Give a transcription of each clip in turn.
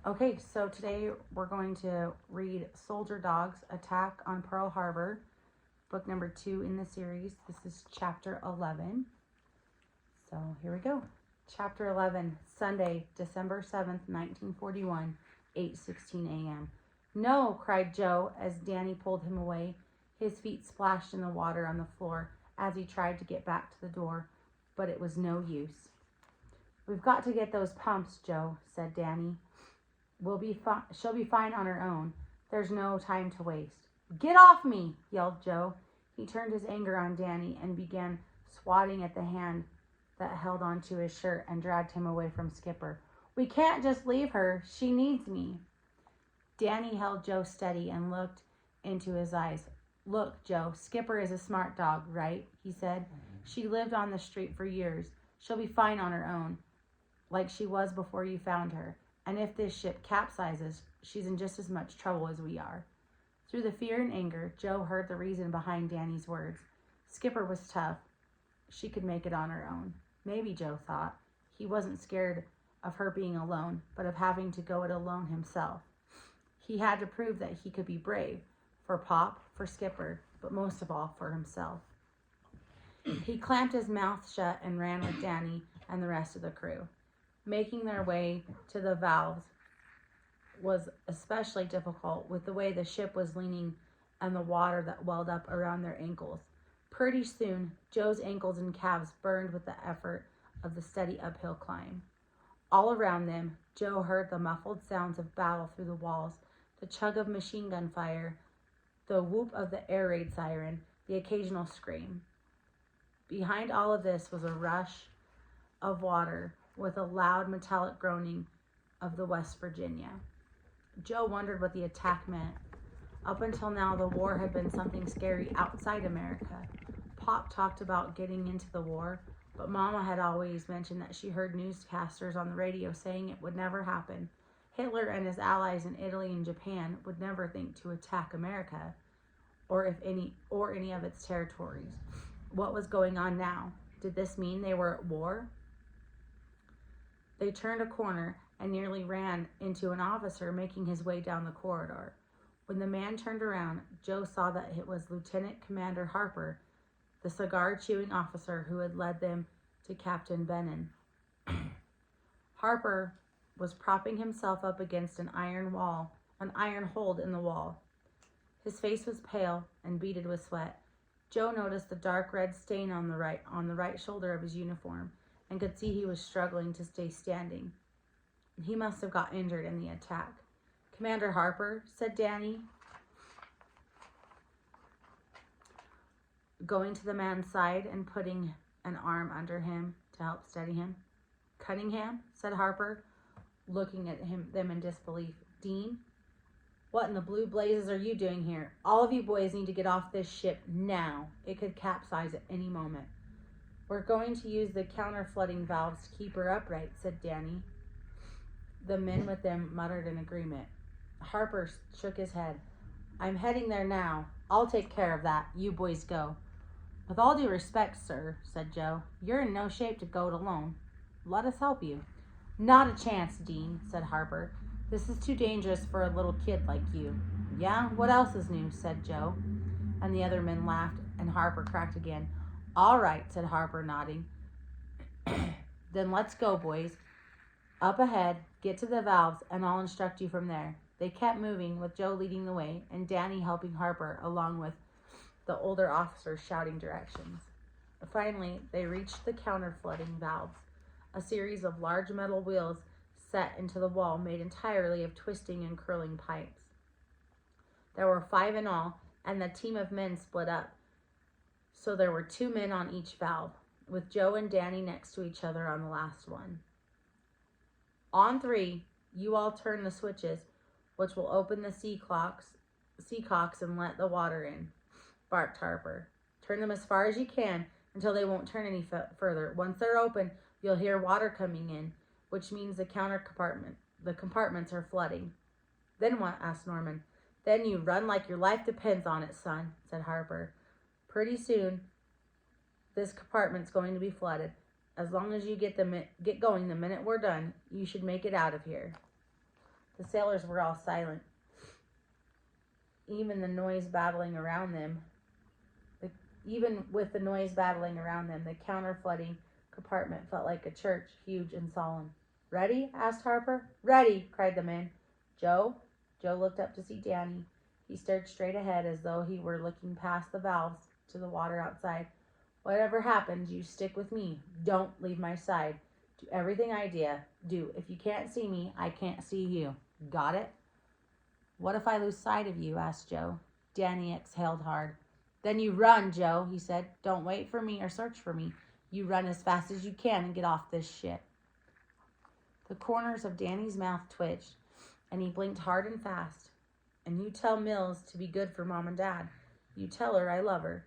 Okay, so today we're going to read Soldier Dogs Attack on Pearl Harbor, book number 2 in the series. This is chapter 11. So here we go. Chapter 11, Sunday, December 7th, 1941, 8:16 a.m. No, cried Joe as Danny pulled him away. His feet splashed in the water on the floor as he tried to get back to the door, but it was no use. We've got to get those pumps, Joe, said Danny. She'll be fine on her own. There's no time to waste. Get off me, yelled Joe. He turned his anger on Danny and began swatting at the hand that held onto his shirt and dragged him away from Skipper. We can't just leave her. She needs me. Danny held Joe steady and looked into his eyes. Look, Joe, Skipper is a smart dog, right? He said. She lived on the street for years. She'll be fine on her own, like she was before you found her. And if this ship capsizes, she's in just as much trouble as we are. Through the fear and anger, Joe heard the reason behind Danny's words. Skipper was tough. She could make it on her own. Maybe, Joe thought. He wasn't scared of her being alone, but of having to go it alone himself. He had to prove that he could be brave, for Pop, for Skipper, but most of all for himself. He clamped his mouth shut and ran with Danny and the rest of the crew. Making their way to the valves was especially difficult with the way the ship was leaning and the water that welled up around their ankles. Pretty soon, Joe's ankles and calves burned with the effort of the steady uphill climb. All around them, Joe heard the muffled sounds of battle through the walls, the chug of machine gun fire, the whoop of the air raid siren, the occasional scream. Behind all of this was a rush of water with a loud metallic groaning of the West Virginia. Joe wondered what the attack meant. Up until now, the war had been something scary outside America. Pop talked about getting into the war, but Mama had always mentioned that she heard newscasters on the radio saying it would never happen. Hitler and his allies in Italy and Japan would never think to attack America or any of its territories. What was going on now? Did this mean they were at war? They turned a corner and nearly ran into an officer making his way down the corridor. When the man turned around, Joe saw that it was Lieutenant Commander Harper, the cigar-chewing officer who had led them to Captain Bennon. Harper was propping himself up against an iron hold in the wall. His face was pale and beaded with sweat. Joe noticed the dark red stain on the right shoulder of his uniform and could see he was struggling to stay standing. He must have got injured in the attack. Commander Harper, said Danny, going to the man's side and putting an arm under him to help steady him. Cunningham, said Harper, looking at them in disbelief. Dean, what in the blue blazes are you doing here? All of you boys need to get off this ship now. It could capsize at any moment. We're going to use the counter-flooding valves to keep her upright, said Danny. The men with them muttered in agreement. Harper shook his head. I'm heading there now. I'll take care of that. You boys go. With all due respect, sir, said Joe, you're in no shape to go it alone. Let us help you. Not a chance, Dean, said Harper. This is too dangerous for a little kid like you. Yeah, what else is new, said Joe. And the other men laughed, and Harper cracked again. All right, said Harper, nodding. Then let's go, boys. Up ahead, get to the valves, and I'll instruct you from there. They kept moving, with Joe leading the way, and Danny helping Harper, along with the older officers shouting directions. Finally, they reached the counter-flooding valves, a series of large metal wheels set into the wall made entirely of twisting and curling pipes. There were 5 in all, and the team of men split up. So there were 2 men on each valve, with Joe and Danny next to each other on the last one. On 3, you all turn the switches, which will open the sea cocks and let the water in, barked Harper. Turn them as far as you can until they won't turn any further. Once they're open, you'll hear water coming in, which means the compartments are flooding. Then what? Asked Norman. Then you run like your life depends on it, son, said Harper. Pretty soon, this compartment's going to be flooded. As long as you get going the minute we're done, you should make it out of here. The sailors were all silent. Even with the noise battling around them, the counter-flooding compartment felt like a church, huge and solemn. "Ready?" asked Harper. "Ready!" cried the men. "Joe?" Joe looked up to see Danny. He stared straight ahead as though he were looking past the valves to the water outside. "Whatever happens, you stick with me. Don't leave my side. Do everything I do. If you can't see me, I can't see you. Got it?" "What if I lose sight of you?" asked Joe. Danny exhaled hard. "Then you run, Joe," he said. "Don't wait for me or search for me. You run as fast as you can and get off this ship." The corners of Danny's mouth twitched, and he blinked hard and fast. "And you tell Mills to be good for Mom and Dad. You tell her I love her,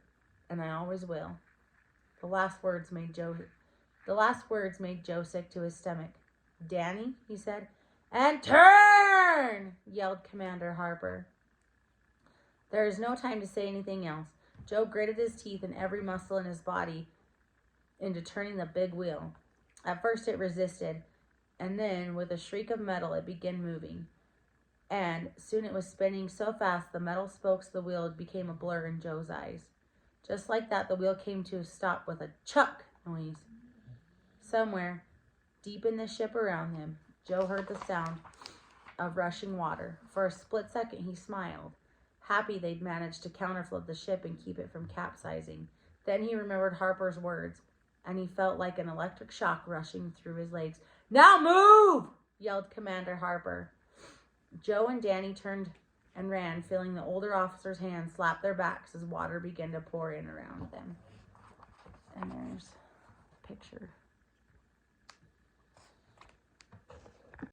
and I always will." The last words made Joe sick to his stomach. "Danny," he said. "And turn!" yelled Commander Harper. There was no time to say anything else. Joe gritted his teeth and every muscle in his body into turning the big wheel. At first it resisted, and then with a shriek of metal it began moving. And soon it was spinning so fast the metal spokes of the wheel became a blur in Joe's eyes. Just like that, the wheel came to a stop with a chuck noise. Somewhere, deep in the ship around him, Joe heard the sound of rushing water. For a split second he smiled, happy they'd managed to counterflood the ship and keep it from capsizing. Then he remembered Harper's words, and he felt like an electric shock rushing through his legs. "Now move!" yelled Commander Harper. Joe and Danny turned and ran, feeling the older officer's hands slap their backs as water began to pour in around them. And there's the picture.